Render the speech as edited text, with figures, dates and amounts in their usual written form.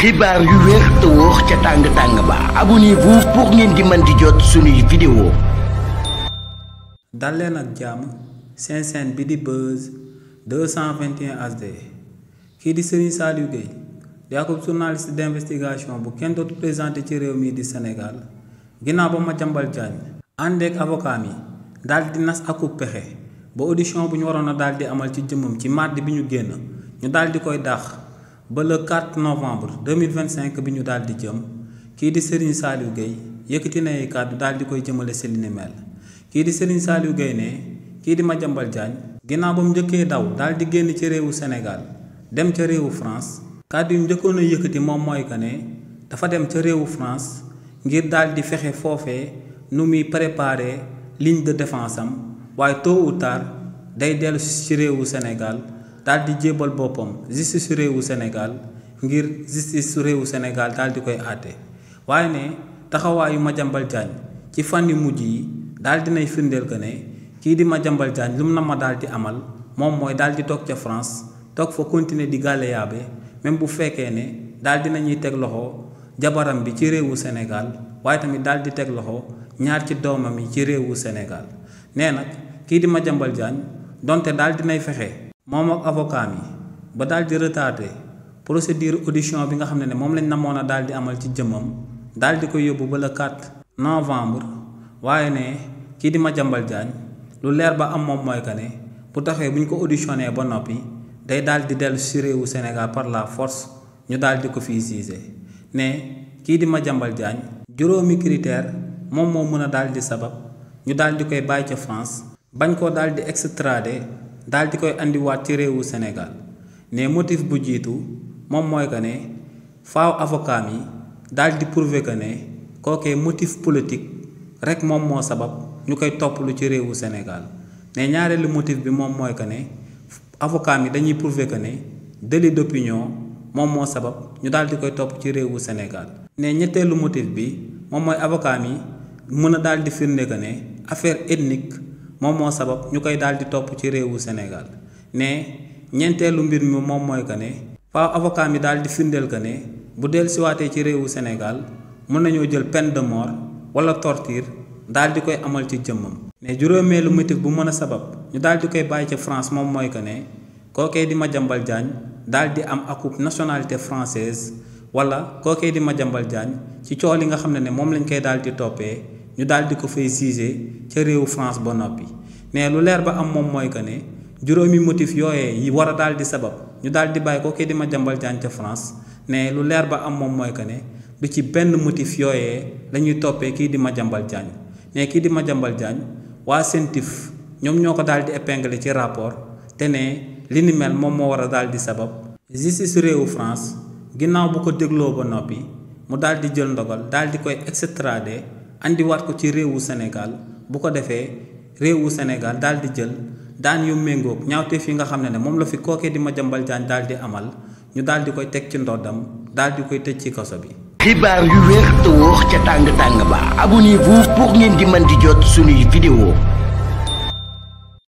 xibaar yu wér te wóor ca tàng ba abonnez-vous pour ngeen di mën di jot suñuy vidéo. dal leen ak jàmm seen chaîne bi di Buzz 221 HD kii di Serigne Saliou Gueye di ak journaliste d'investigation bu kenn dootu présenté ci réew mi di Sénégal ginnaaw ba Madiambal Diagne àndeek avocat mi daal di nas akub pexe ba audition bu ñu waroon a daal di amal ci jëmmam ci mardi bi ñu génn ñu daal di koy dàq ba le 4 novembre 2025 bi ñu daal di jëm kii di Serigne Saliou Gueye yëkkati na ay kàddu daal di koy jëmale si li ni mel kii di Serigne Saliou Gueye ne kii di Madiambal Diagne ginnaaw ba mu njëkkee daw daal di génn ci réewu Sénégal dem ca réewu France kàddu yu njëkkoon a yëkkati moom mooy que ne dafa dem ca réewu France ngir daal di fexe foofee nu muy préparer ligne de défense am waaye tôt ou tard day dellu ci réewu Sénégal daal di jébal boppam justice su réewu Sénégal ngir justice su réewu Sénégal daal di koy àtte waaye ne taxawaayu Madiambal Diagne ci fan yu mujj yi daal dinay firndeel que ne kii di Madiambal Diagne lu mu na ma daal di amal moom mooy daal di toog ca France toog fa continuer di gàlleyaabe même bu fekkee ne daal dinañuy teg loxo jabaram bi ci réewu Sénégal waaye tamit daal di teg loxo ñaar ci doomam yi ci réewu Sénégal nee nag kii di Madiambal Diagne donte daal dinay fexe moom ak avocat mi ba daal di retardé procédure audition bi nga xam ne moom lañ namoon a daal di amal ci jëmmam daal di ko yóbbu ba le 4 novembre waaye ne kii di Madiambal Diagne lu leer ba am moom mooy que ne bu taxee bu ñu ko auditionné ba noppi day daal di dellu si réewu Sénégal par la force ñu daal di ko fii jugé ne kii di Madiambal Diagne juróomi critère moom moo mën a daal di sabab ñu daal di koy bàyyi ca France bañ koo daal di extradé daal di koy andiwaat ci réewu Sénégal ne motif bu jiitu moom mooy que ne faaw avocat mi daal di prouver que ne kookee motif politique rek moom moo sabab ñu koy topplu ci réewu Sénégal ne ñaareelu motif bi moom mooy que ne avocat mi dañuy prouver que ne délit d'opinion moom moo sabab ñu daal di koy topp ci réewu Sénégal ne ñetteelu motif bi moom mooy avocat mi mën a daal di firnde que ne affaire ethnique moom moo sabab ñu koy daal di topp ci réewu Sénégal ne ñeenteelu mbir mi moom mooy que ne faaw avocat mi daal di firndeel que ne bu del siwaatee ci réewu Sénégal mën nañoo jël peine de mort wala torture daal di koy amal ci jëmmam ne juróomeelu motif bu mën a sabab ñu daal di koy bàyyi ca France moom mooy que ne kookee di Madiambal Diagne daal di am akub nationalité française wala kookee di Madiambal Diagne ci coow li nga xam ne moom lañ koy daal di toppee ñu daal di ko fay jugé ca réewu France ba noppi ne lu leer ba am moom mooy que ne juróomi motif yooyee yi war a daal di sabab ñu daal di bàyyi kookee di Madiambal Diagne ca France ne lu leer ba am moom mooy que ne du ci benn motif yooyee la ñuy toppee kii di Madiambal Diagne ne kii di Madiambal Diagne waa CENTIF ñoom ñoo ko daal di épinglé ci rapport te ne li ni mel moom moo war a daal di sabab justice réewu France ginnaaw bu ko dégloo ba noppi mu daal di jël ndogal daal di koy extradé andiwaat ko ci réewu Sénégal bu ko defee réewu Sénégal daal di jël daan yu méngoog ñaawteef yi nga xam ne moom la fi kookee di Madiambal Diagne daal di amal ñu daal di koy teg ci ndoddam daal di koy tëj ci kaso bi. xibaar yu wér te wóor ca tàng ba abonnez-vous pour ngeen di mën di jot suñuy vidéo.